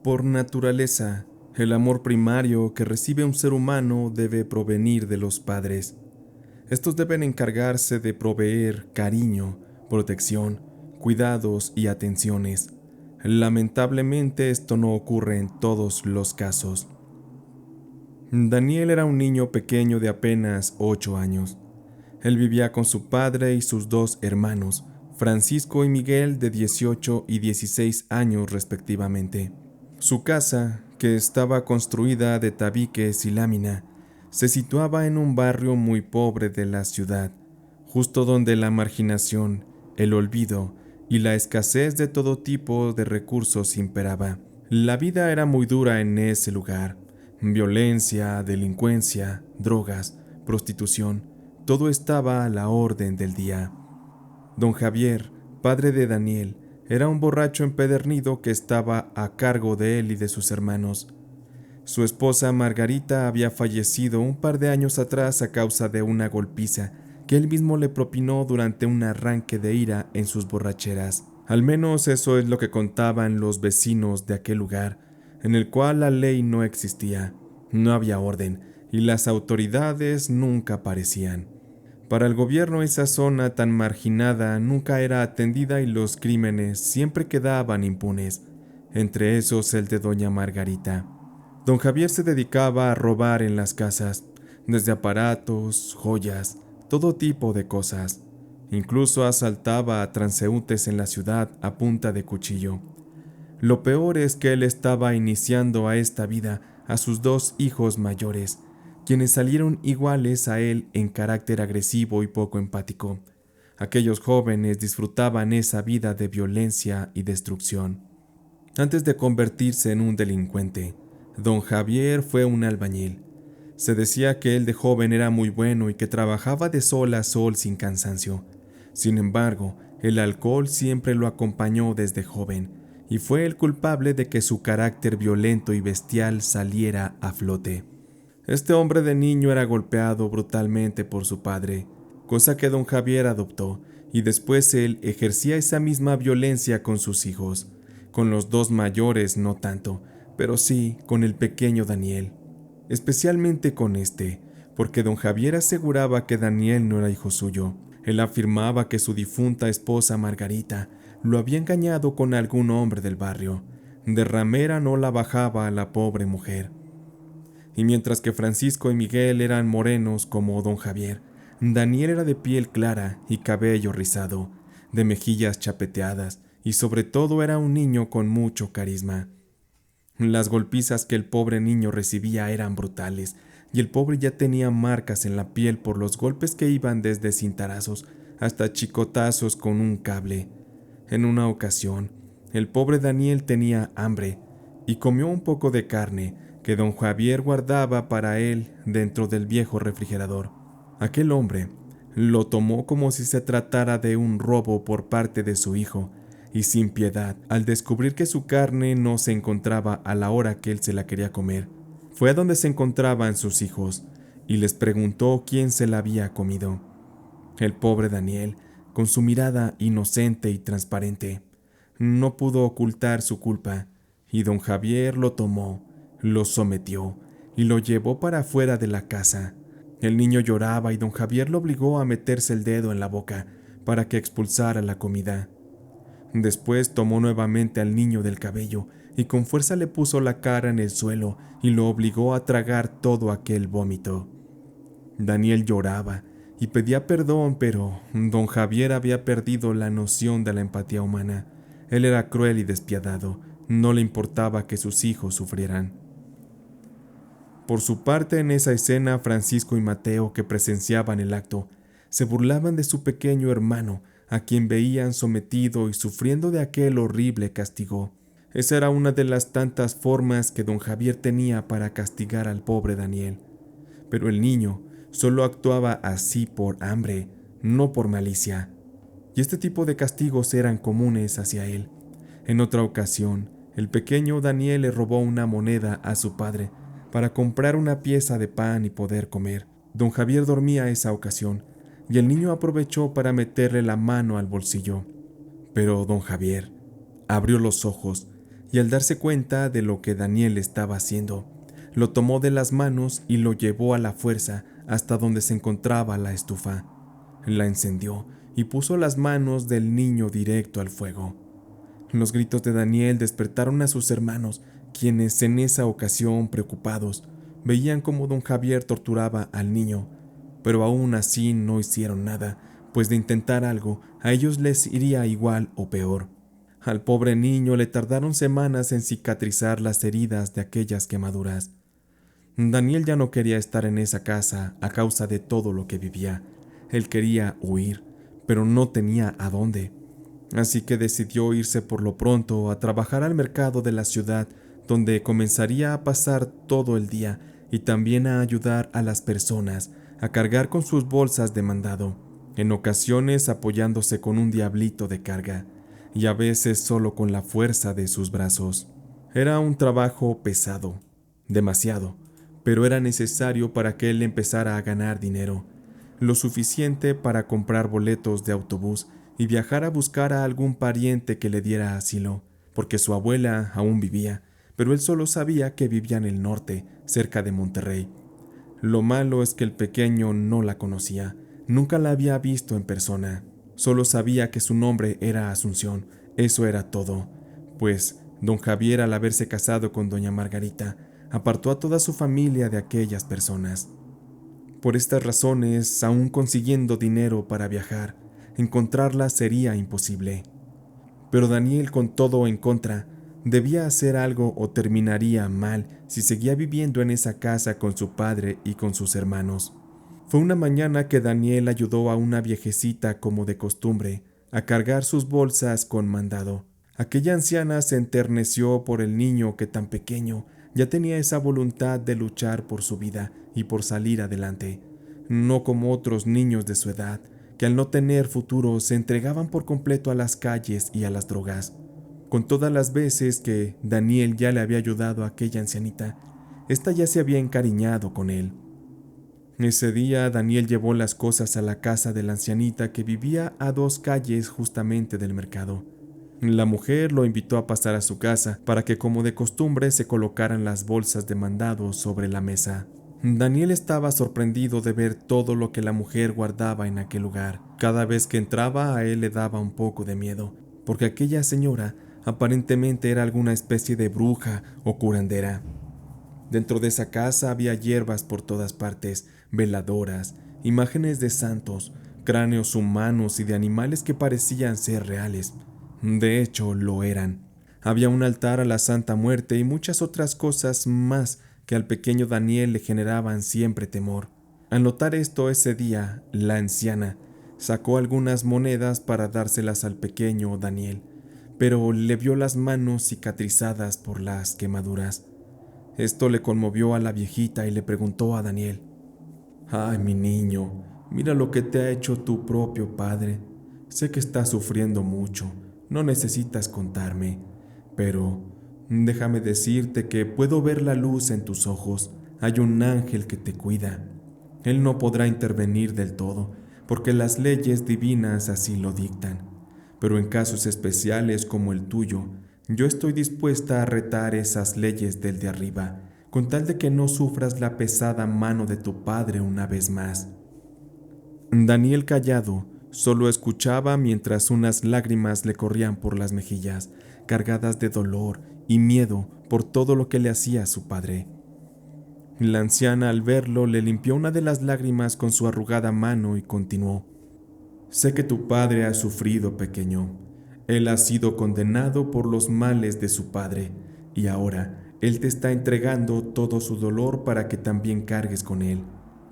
Por naturaleza, el amor primario que recibe un ser humano debe provenir de los padres. Estos deben encargarse de proveer cariño, protección, cuidados y atenciones. Lamentablemente esto no ocurre en todos los casos. Daniel era un niño pequeño de apenas 8 años. Él vivía con su padre y sus dos hermanos, Francisco y Miguel, de 18 y 16 años respectivamente. Su casa, que estaba construida de tabiques y lámina, se situaba en un barrio muy pobre de la ciudad, justo donde la marginación, el olvido y la escasez de todo tipo de recursos imperaba. La vida era muy dura en ese lugar. Violencia, delincuencia, drogas, prostitución, todo estaba a la orden del día. Don Javier, padre de Daniel, era un borracho empedernido que estaba a cargo de él y de sus hermanos. Su esposa Margarita había fallecido un par de años atrás a causa de una golpiza que él mismo le propinó durante un arranque de ira en sus borracheras. Al menos eso es lo que contaban los vecinos de aquel lugar, en el cual la ley no existía, no había orden y las autoridades nunca aparecían. Para el gobierno esa zona tan marginada nunca era atendida y los crímenes siempre quedaban impunes, entre esos el de doña Margarita. Don Javier se dedicaba a robar en las casas, desde aparatos, joyas, todo tipo de cosas. Incluso asaltaba a transeúntes en la ciudad a punta de cuchillo. Lo peor es que él estaba iniciando a esta vida a sus dos hijos mayores, quienes salieron iguales a él en carácter agresivo y poco empático. Aquellos jóvenes disfrutaban esa vida de violencia y destrucción. Antes de convertirse en un delincuente, don Javier fue un albañil. Se decía que él de joven era muy bueno y que trabajaba de sol a sol sin cansancio. Sin embargo, el alcohol siempre lo acompañó desde joven y fue el culpable de que su carácter violento y bestial saliera a flote. Este hombre de niño era golpeado brutalmente por su padre, cosa que don Javier adoptó, y después él ejercía esa misma violencia con sus hijos. Con los dos mayores no tanto, pero sí con el pequeño Daniel. Especialmente con este, porque don Javier aseguraba que Daniel no era hijo suyo. Él afirmaba que su difunta esposa Margarita lo había engañado con algún hombre del barrio. De ramera no la bajaba a la pobre mujer. Y mientras que Francisco y Miguel eran morenos como don Javier, Daniel era de piel clara y cabello rizado, de mejillas chapeteadas, y sobre todo era un niño con mucho carisma. Las golpizas que el pobre niño recibía eran brutales, y el pobre ya tenía marcas en la piel por los golpes que iban desde cintarazos hasta chicotazos con un cable. En una ocasión, el pobre Daniel tenía hambre y comió un poco de carne que don Javier guardaba para él dentro del viejo refrigerador. Aquel hombre lo tomó como si se tratara de un robo por parte de su hijo, y sin piedad, al descubrir que su carne no se encontraba a la hora que él se la quería comer, fue a donde se encontraban sus hijos y les preguntó quién se la había comido. El pobre Daniel, con su mirada inocente y transparente, no pudo ocultar su culpa, y don Javier lo tomó, lo sometió y lo llevó para afuera de la casa. El niño lloraba y don Javier lo obligó a meterse el dedo en la boca para que expulsara la comida. Después tomó nuevamente al niño del cabello y con fuerza le puso la cara en el suelo y lo obligó a tragar todo aquel vómito. Daniel lloraba y pedía perdón, pero don Javier había perdido la noción de la empatía humana. Él era cruel y despiadado, no le importaba que sus hijos sufrieran. Por su parte, en esa escena, Francisco y Mateo, que presenciaban el acto, se burlaban de su pequeño hermano, a quien veían sometido y sufriendo de aquel horrible castigo. Esa era una de las tantas formas que don Javier tenía para castigar al pobre Daniel. Pero el niño solo actuaba así por hambre, no por malicia. Y este tipo de castigos eran comunes hacia él. En otra ocasión, el pequeño Daniel le robó una moneda a su padre para comprar una pieza de pan y poder comer. Don Javier dormía esa ocasión, y el niño aprovechó para meterle la mano al bolsillo. Pero don Javier abrió los ojos y al darse cuenta de lo que Daniel estaba haciendo, lo tomó de las manos y lo llevó a la fuerza hasta donde se encontraba la estufa. La encendió y puso las manos del niño directo al fuego. Los gritos de Daniel despertaron a sus hermanos, quienes en esa ocasión, preocupados, veían cómo don Javier torturaba al niño, pero aún así no hicieron nada, pues de intentar algo, a ellos les iría igual o peor. Al pobre niño le tardaron semanas en cicatrizar las heridas de aquellas quemaduras. Daniel ya no quería estar en esa casa a causa de todo lo que vivía. Él quería huir, pero no tenía a dónde. Así que decidió irse por lo pronto a trabajar al mercado de la ciudad, donde comenzaría a pasar todo el día y también a ayudar a las personas a cargar con sus bolsas de mandado, en ocasiones apoyándose con un diablito de carga, y a veces solo con la fuerza de sus brazos. Era un trabajo pesado, demasiado, pero era necesario para que él empezara a ganar dinero, lo suficiente para comprar boletos de autobús y viajar a buscar a algún pariente que le diera asilo, porque su abuela aún vivía, pero él solo sabía que vivía en el norte, cerca de Monterrey. Lo malo es que el pequeño no la conocía, nunca la había visto en persona, solo sabía que su nombre era Asunción, eso era todo, pues don Javier, al haberse casado con doña Margarita, apartó a toda su familia de aquellas personas. Por estas razones, aún consiguiendo dinero para viajar, encontrarla sería imposible. Pero Daniel, con todo en contra, debía hacer algo o terminaría mal si seguía viviendo en esa casa con su padre y con sus hermanos. Fue una mañana que Daniel ayudó a una viejecita, como de costumbre, a cargar sus bolsas con mandado. Aquella anciana se enterneció por el niño que tan pequeño ya tenía esa voluntad de luchar por su vida y por salir adelante, no como otros niños de su edad, que al no tener futuro se entregaban por completo a las calles y a las drogas. Con todas las veces que Daniel ya le había ayudado a aquella ancianita, ésta ya se había encariñado con él. Ese día Daniel llevó las cosas a la casa de la ancianita, que vivía a 2 calles justamente del mercado. La mujer lo invitó a pasar a su casa para que, como de costumbre, se colocaran las bolsas de mandado sobre la mesa. Daniel estaba sorprendido de ver todo lo que la mujer guardaba en aquel lugar. Cada vez que entraba, a él le daba un poco de miedo, porque aquella señora aparentemente era alguna especie de bruja o curandera. Dentro de esa casa había hierbas por todas partes, veladoras, imágenes de santos, cráneos humanos y de animales que parecían ser reales. De hecho, lo eran. Había un altar a la Santa Muerte y muchas otras cosas más que al pequeño Daniel le generaban siempre temor. Al notar esto ese día, la anciana sacó algunas monedas para dárselas al pequeño Daniel, pero le vio las manos cicatrizadas por las quemaduras. Esto le conmovió a la viejita y le preguntó a Daniel: «Ay, mi niño, mira lo que te ha hecho tu propio padre. Sé que estás sufriendo mucho, no necesitas contarme, pero déjame decirte que puedo ver la luz en tus ojos. Hay un ángel que te cuida. Él no podrá intervenir del todo, porque las leyes divinas así lo dictan. Pero en casos especiales como el tuyo, yo estoy dispuesta a retar esas leyes del de arriba, con tal de que no sufras la pesada mano de tu padre una vez más». Daniel, callado, solo escuchaba mientras unas lágrimas le corrían por las mejillas, cargadas de dolor y miedo por todo lo que le hacía su padre. La anciana, al verlo, le limpió una de las lágrimas con su arrugada mano y continuó: «Sé que tu padre ha sufrido, pequeño. Él ha sido condenado por los males de su padre, y ahora él te está entregando todo su dolor para que también cargues con él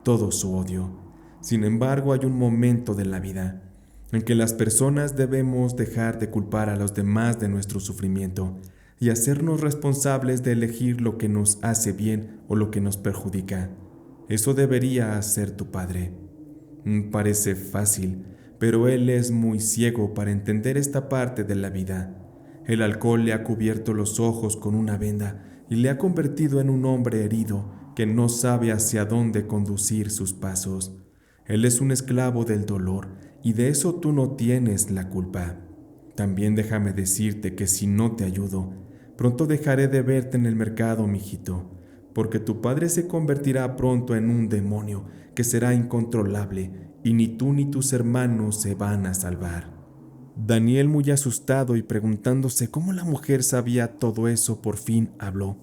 todo su odio. Sin embargo, hay un momento de la vida en que las personas debemos dejar de culpar a los demás de nuestro sufrimiento y hacernos responsables de elegir lo que nos hace bien o lo que nos perjudica. Eso debería hacer tu padre. Parece fácil, pero él es muy ciego para entender esta parte de la vida. El alcohol le ha cubierto los ojos con una venda y le ha convertido en un hombre herido que no sabe hacia dónde conducir sus pasos. Él es un esclavo del dolor y de eso tú no tienes la culpa. También déjame decirte que si no te ayudo, Pronto dejaré de verte en el mercado, mijito, porque tu padre se convertirá pronto en un demonio que será incontrolable y ni tú ni tus hermanos se van a salvar. Daniel, muy asustado y preguntándose cómo la mujer sabía todo eso, por fin habló.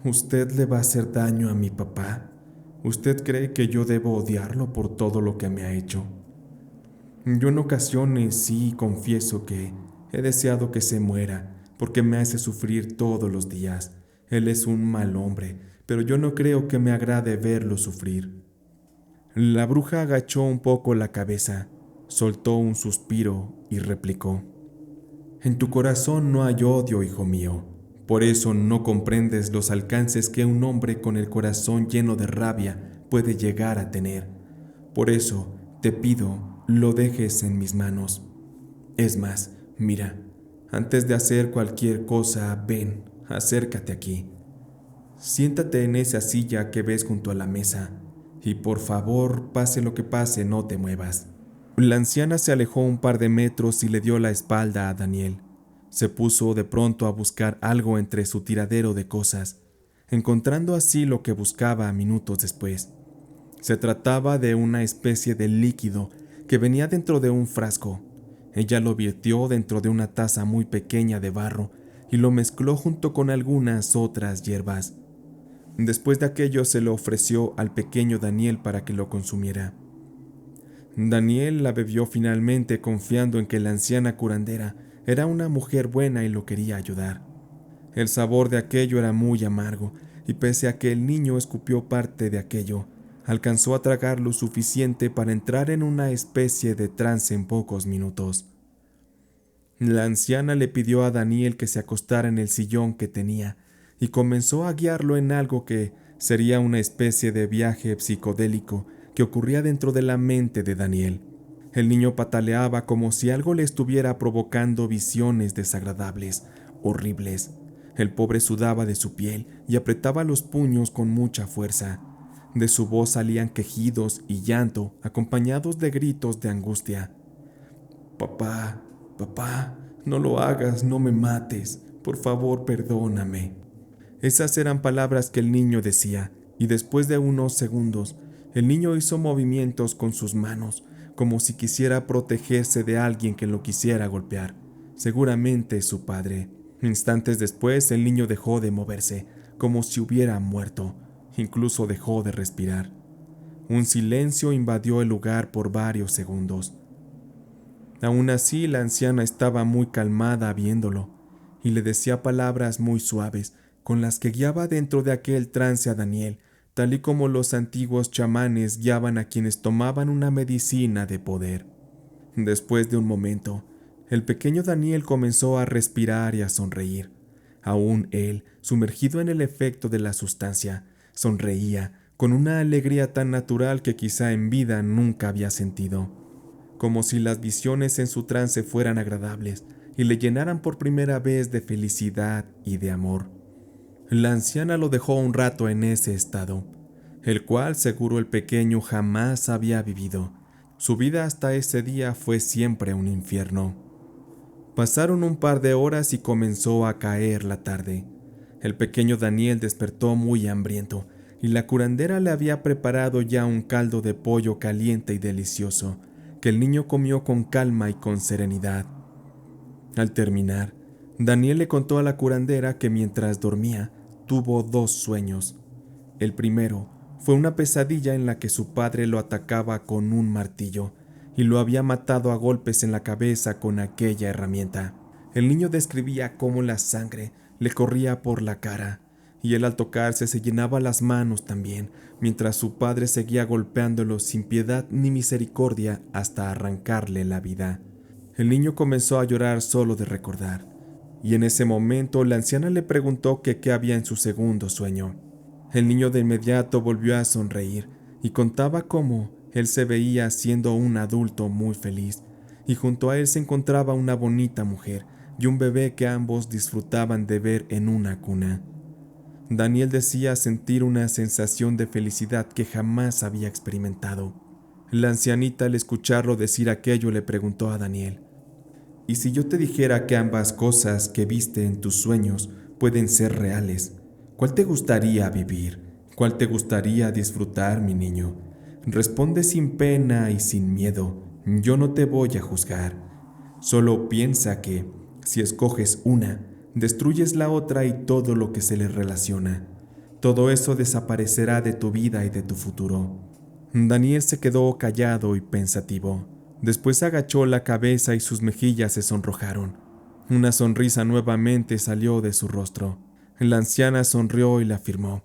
¿Usted le va a hacer daño a mi papá? ¿Usted cree que yo debo odiarlo por todo lo que me ha hecho? Yo en ocasiones sí confieso que he deseado que se muera, porque me hace sufrir todos los días. Él es un mal hombre, pero yo no creo que me agrade verlo sufrir. La bruja agachó un poco la cabeza, soltó un suspiro y replicó: En tu corazón no hay odio, hijo mío. Por eso no comprendes los alcances que un hombre con el corazón lleno de rabia puede llegar a tener. Por eso te pido lo dejes en mis manos. Es más, mira, antes de hacer cualquier cosa, ven, acércate aquí. Siéntate en esa silla que ves junto a la mesa y por favor, pase lo que pase, no te muevas. La anciana se alejó un par de metros y le dio la espalda a Daniel. Se puso de pronto a buscar algo entre su tiradero de cosas, encontrando así lo que buscaba minutos después. Se trataba de una especie de líquido que venía dentro de un frasco. Ella lo virtió dentro de una taza muy pequeña de barro y lo mezcló junto con algunas otras hierbas. Después de aquello se lo ofreció al pequeño Daniel para que lo consumiera. Daniel la bebió finalmente, confiando en que la anciana curandera era una mujer buena y lo quería ayudar. El sabor de aquello era muy amargo, y pese a que el niño escupió parte de aquello, alcanzó a tragar lo suficiente para entrar en una especie de trance en pocos minutos. La anciana le pidió a Daniel que se acostara en el sillón que tenía y comenzó a guiarlo en algo que sería una especie de viaje psicodélico que ocurría dentro de la mente de Daniel. El niño pataleaba como si algo le estuviera provocando visiones desagradables, horribles. El pobre sudaba de su piel y apretaba los puños con mucha fuerza. De su voz salían quejidos y llanto, acompañados de gritos de angustia. Papá, papá, no lo hagas, no me mates, por favor, perdóname. Esas eran palabras que el niño decía, y después de unos segundos, el niño hizo movimientos con sus manos, como si quisiera protegerse de alguien que lo quisiera golpear, seguramente su padre. Instantes después, el niño dejó de moverse, como si hubiera muerto, incluso dejó de respirar. Un silencio invadió el lugar por varios segundos. Aún así, la anciana estaba muy calmada viéndolo, y le decía palabras muy suaves, con las que guiaba dentro de aquel trance a Daniel, tal y como los antiguos chamanes guiaban a quienes tomaban una medicina de poder. Después de un momento, el pequeño Daniel comenzó a respirar y a sonreír. Aún él, sumergido en el efecto de la sustancia, sonreía con una alegría tan natural que quizá en vida nunca había sentido, como si las visiones en su trance fueran agradables y le llenaran por primera vez de felicidad y de amor. La anciana lo dejó un rato en ese estado, el cual seguro el pequeño jamás había vivido. Su vida hasta ese día fue siempre un infierno. Pasaron un par de horas y comenzó a caer la tarde. El pequeño Daniel despertó muy hambriento y la curandera le había preparado ya un caldo de pollo caliente y delicioso, que el niño comió con calma y con serenidad. Al terminar, Daniel le contó a la curandera que mientras dormía, tuvo 2 sueños. El primero fue una pesadilla en la que su padre lo atacaba con un martillo y lo había matado a golpes en la cabeza con aquella herramienta. El niño describía cómo la sangre le corría por la cara y él al tocarse se llenaba las manos también, mientras su padre seguía golpeándolo sin piedad ni misericordia hasta arrancarle la vida. El niño comenzó a llorar solo de recordar, y en ese momento la anciana le preguntó que qué había en su segundo sueño. El niño de inmediato volvió a sonreír y contaba cómo él se veía siendo un adulto muy feliz, y junto a él se encontraba una bonita mujer y un bebé que ambos disfrutaban de ver en una cuna. Daniel decía sentir una sensación de felicidad que jamás había experimentado. La ancianita, al escucharlo decir aquello, le preguntó a Daniel: ¿Y si yo te dijera que ambas cosas que viste en tus sueños pueden ser reales. ¿Cuál te gustaría vivir? ¿Cuál te gustaría disfrutar, mi niño? Responde sin pena y sin miedo. Yo no te voy a juzgar. Solo piensa que, si escoges una, destruyes la otra y todo lo que se le relaciona. Todo eso desaparecerá de tu vida y de tu futuro. Daniel se quedó callado y pensativo. Después agachó la cabeza y sus mejillas se sonrojaron. Una sonrisa nuevamente salió de su rostro. La anciana sonrió y le afirmó: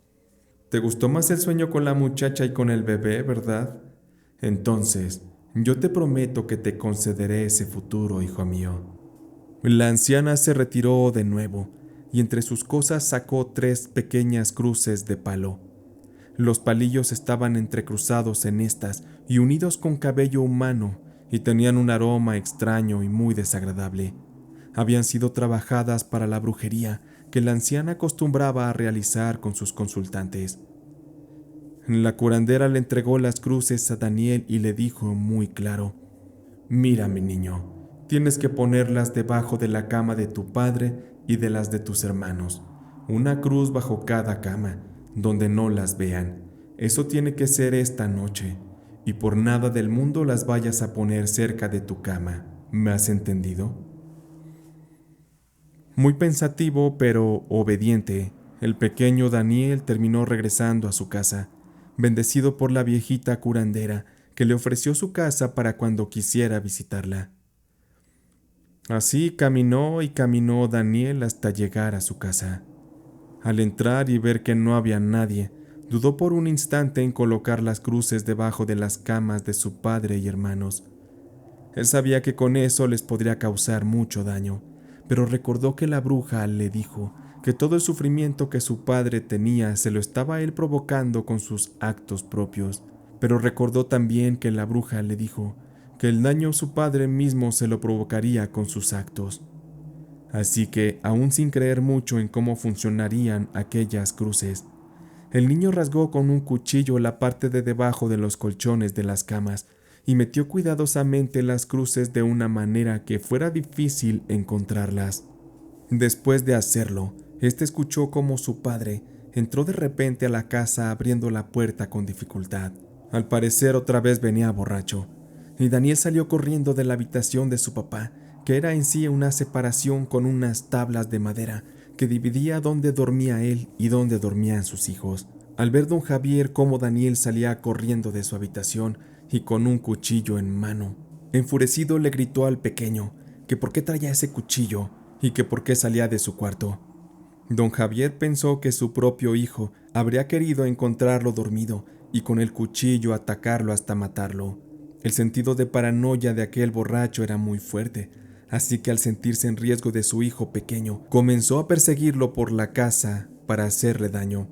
«¿Te gustó más el sueño con la muchacha y con el bebé, verdad? Entonces, yo te prometo que te concederé ese futuro, hijo mío». La anciana se retiró de nuevo y entre sus cosas sacó 3 pequeñas cruces de palo. Los palillos estaban entrecruzados en estas y unidos con cabello humano y tenían un aroma extraño y muy desagradable. Habían sido trabajadas para la brujería que la anciana acostumbraba a realizar con sus consultantes. La curandera le entregó las cruces a Daniel y le dijo muy claro: «Mira, mi niño, tienes que ponerlas debajo de la cama de tu padre y de las de tus hermanos. Una cruz bajo cada cama, donde no las vean. Eso tiene que ser esta noche, y por nada del mundo las vayas a poner cerca de tu cama. ¿Me has entendido?». Muy pensativo pero obediente, el pequeño Daniel terminó regresando a su casa, bendecido por la viejita curandera que le ofreció su casa para cuando quisiera visitarla. Así caminó y caminó Daniel hasta llegar a su casa. Al entrar y ver que no había nadie, dudó por un instante en colocar las cruces debajo de las camas de su padre y hermanos. Él sabía que con eso les podría causar mucho daño, pero recordó que la bruja le dijo que todo el sufrimiento que su padre tenía se lo estaba él provocando con sus actos propios. Pero recordó también que la bruja le dijo que el daño su padre mismo se lo provocaría con sus actos. Así que, aún sin creer mucho en cómo funcionarían aquellas cruces, el niño rasgó con un cuchillo la parte de debajo de los colchones de las camas y metió cuidadosamente las cruces de una manera que fuera difícil encontrarlas. Después de hacerlo, escuchó cómo su padre entró de repente a la casa abriendo la puerta con dificultad. Al parecer otra vez venía borracho, y Daniel salió corriendo de la habitación de su papá, que era en sí una separación con unas tablas de madera que dividía dónde dormía él y dónde dormían sus hijos. Al ver don Javier cómo Daniel salía corriendo de su habitación y con un cuchillo en mano, enfurecido le gritó al pequeño que por qué traía ese cuchillo y que por qué salía de su cuarto. Don Javier pensó que su propio hijo habría querido encontrarlo dormido y con el cuchillo atacarlo hasta matarlo. El sentido de paranoia de aquel borracho era muy fuerte, así que al sentirse en riesgo de su hijo pequeño, comenzó a perseguirlo por la casa para hacerle daño.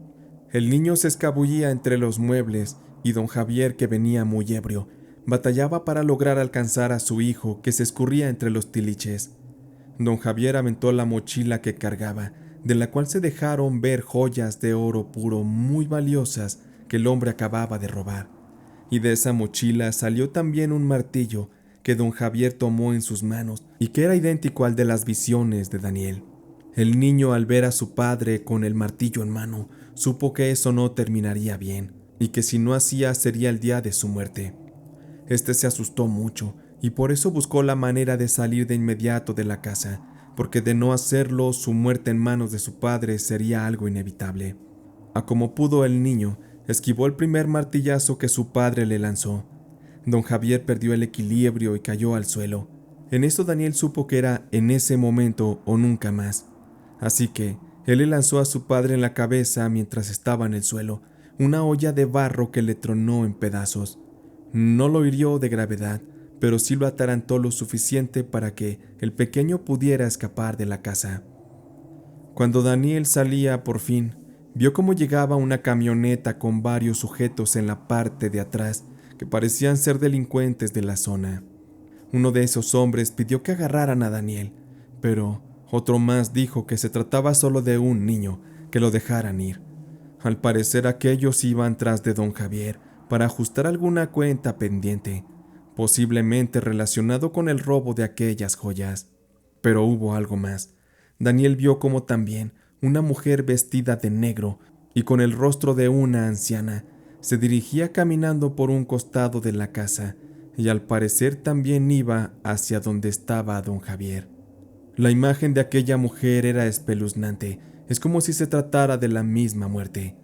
El niño se escabullía entre los muebles y don Javier, que venía muy ebrio, batallaba para lograr alcanzar a su hijo que se escurría entre los tiliches. Don Javier aventó la mochila que cargaba, de la cual se dejaron ver joyas de oro puro muy valiosas que el hombre acababa de robar. Y de esa mochila salió también un martillo que don Javier tomó en sus manos y que era idéntico al de las visiones de Daniel. El niño, al ver a su padre con el martillo en mano, supo que eso no terminaría bien y que si no hacía sería el día de su muerte. Se asustó mucho y por eso buscó la manera de salir de inmediato de la casa, porque de no hacerlo su muerte en manos de su padre sería algo inevitable. A como pudo el niño, esquivó el primer martillazo que su padre le lanzó. Don Javier perdió el equilibrio y cayó al suelo. En eso Daniel supo que era en ese momento o nunca más. Así que él le lanzó a su padre en la cabeza mientras estaba en el suelo una olla de barro que le tronó en pedazos. No lo hirió de gravedad, pero sí lo atarantó lo suficiente para que el pequeño pudiera escapar de la casa. Cuando Daniel salía por fin, vio cómo llegaba una camioneta con varios sujetos en la parte de atrás que parecían ser delincuentes de la zona. Uno de esos hombres pidió que agarraran a Daniel, pero otro más dijo que se trataba solo de un niño, que lo dejaran ir. Al parecer aquellos iban tras de don Javier para ajustar alguna cuenta pendiente, posiblemente relacionado con el robo de aquellas joyas. Pero hubo algo más. Daniel vio cómo también una mujer vestida de negro y con el rostro de una anciana se dirigía caminando por un costado de la casa y al parecer también iba hacia donde estaba don Javier. La imagen de aquella mujer era espeluznante, es como si se tratara de la misma muerte.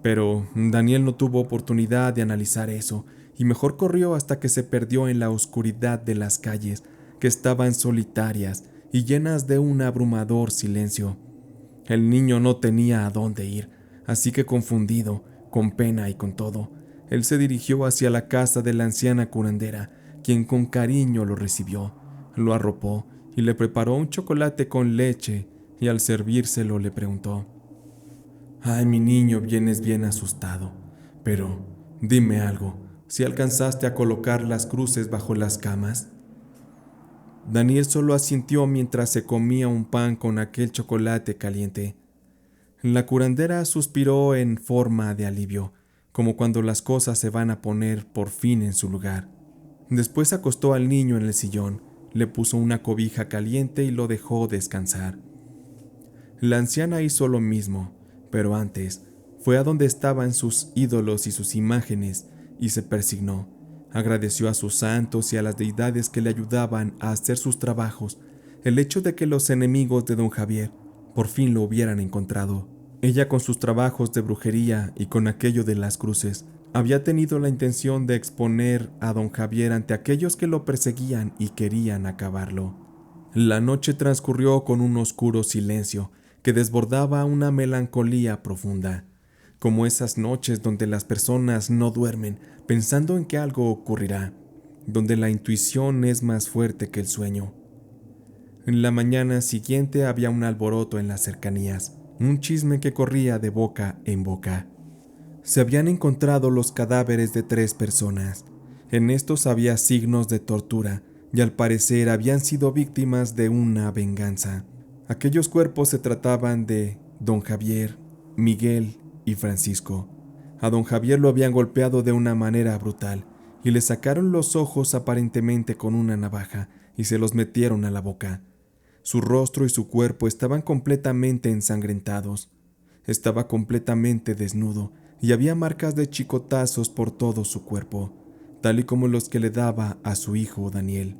Pero Daniel no tuvo oportunidad de analizar eso y mejor corrió hasta que se perdió en la oscuridad de las calles, que estaban solitarias y llenas de un abrumador silencio. El niño no tenía a dónde ir, así que confundido, con pena y con todo, él se dirigió hacia la casa de la anciana curandera, quien con cariño lo recibió, lo arropó y le preparó un chocolate con leche, y al servírselo le preguntó: «Ay, mi niño, vienes bien asustado, pero dime algo, ¿si alcanzaste a colocar las cruces bajo las camas?». Daniel solo asintió mientras se comía un pan con aquel chocolate caliente. La curandera suspiró en forma de alivio, como cuando las cosas se van a poner por fin en su lugar. Después acostó al niño en el sillón, le puso una cobija caliente y lo dejó descansar. La anciana hizo lo mismo, pero antes fue a donde estaban sus ídolos y sus imágenes y se persignó. Agradeció a sus santos y a las deidades que le ayudaban a hacer sus trabajos el hecho de que los enemigos de don Javier por fin lo hubieran encontrado. Ella, con sus trabajos de brujería y con aquello de las cruces, había tenido la intención de exponer a don Javier ante aquellos que lo perseguían y querían acabarlo. La noche transcurrió con un oscuro silencio que desbordaba una melancolía profunda, como esas noches donde las personas no duermen pensando en que algo ocurrirá, donde la intuición es más fuerte que el sueño. En la mañana siguiente había un alboroto en las cercanías, un chisme que corría de boca en boca. Se habían encontrado los cadáveres de 3 personas. En estos había signos de tortura y al parecer habían sido víctimas de una venganza. Aquellos cuerpos se trataban de don Javier, Miguel y Francisco. A don Javier lo habían golpeado de una manera brutal y le sacaron los ojos aparentemente con una navaja y se los metieron a la boca. Su rostro y su cuerpo estaban completamente ensangrentados. Estaba completamente desnudo y había marcas de chicotazos por todo su cuerpo, tal y como los que le daba a su hijo Daniel.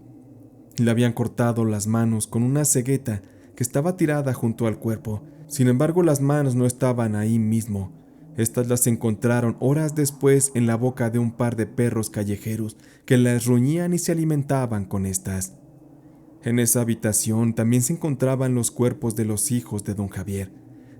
Le habían cortado las manos con una cegueta que estaba tirada junto al cuerpo. Sin embargo, las manos no estaban ahí mismo. Estas las encontraron horas después en la boca de un par de perros callejeros que las ruñían y se alimentaban con estas. En esa habitación también se encontraban los cuerpos de los hijos de don Javier.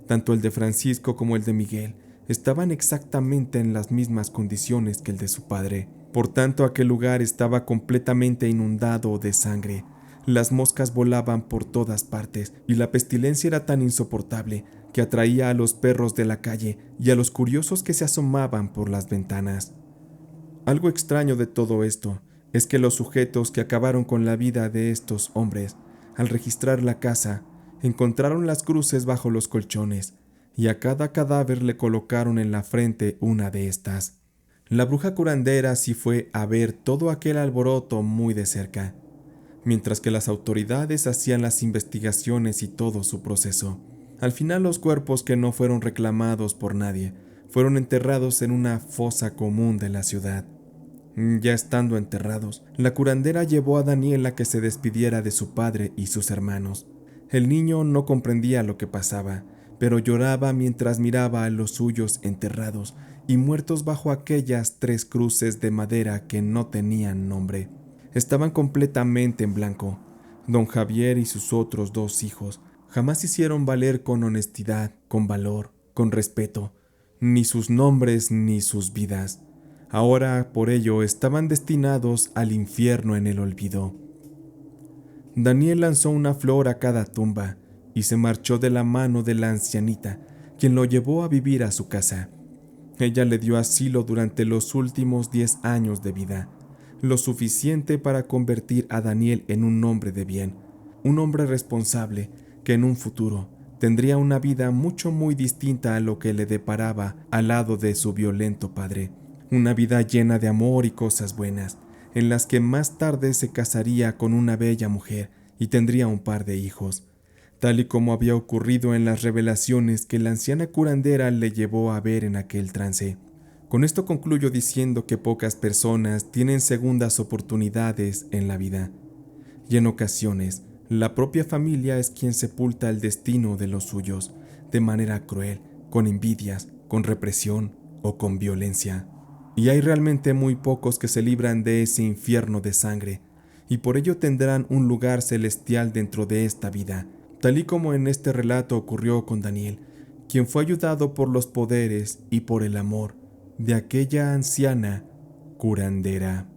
Tanto el de Francisco como el de Miguel estaban exactamente en las mismas condiciones que el de su padre. Por tanto, aquel lugar estaba completamente inundado de sangre. Las moscas volaban por todas partes y la pestilencia era tan insoportable que atraía a los perros de la calle y a los curiosos que se asomaban por las ventanas. Algo extraño de todo esto es que los sujetos que acabaron con la vida de estos hombres, al registrar la casa, encontraron las cruces bajo los colchones y a cada cadáver le colocaron en la frente una de estas. La bruja curandera sí fue a ver todo aquel alboroto muy de cerca, mientras que las autoridades hacían las investigaciones y todo su proceso. Al final, los cuerpos que no fueron reclamados por nadie fueron enterrados en una fosa común de la ciudad. Ya estando enterrados, la curandera llevó a Daniel a que se despidiera de su padre y sus hermanos. El niño no comprendía lo que pasaba, pero lloraba mientras miraba a los suyos enterrados y muertos bajo aquellas 3 cruces de madera que no tenían nombre. Estaban completamente en blanco. Don Javier y sus otros 2 hijos jamás hicieron valer con honestidad, con valor, con respeto, ni sus nombres ni sus vidas. Ahora, por ello, estaban destinados al infierno en el olvido. Daniel lanzó una flor a cada tumba y se marchó de la mano de la ancianita, quien lo llevó a vivir a su casa. Ella le dio asilo durante los últimos 10 años de vida, lo suficiente para convertir a Daniel en un hombre de bien, un hombre responsable que en un futuro tendría una vida muy distinta a lo que le deparaba al lado de su violento padre. Una vida llena de amor y cosas buenas, en las que más tarde se casaría con una bella mujer y tendría un par de hijos. tal y como había ocurrido en las revelaciones que la anciana curandera le llevó a ver en aquel trance. Con esto concluyo diciendo que pocas personas tienen segundas oportunidades en la vida, y en ocasiones la propia familia es quien sepulta el destino de los suyos, de manera cruel, con envidias, con represión o con violencia. Y hay realmente muy pocos que se libran de ese infierno de sangre, y por ello tendrán un lugar celestial dentro de esta vida, tal y como en este relato ocurrió con Daniel, quien fue ayudado por los poderes y por el amor de aquella anciana curandera.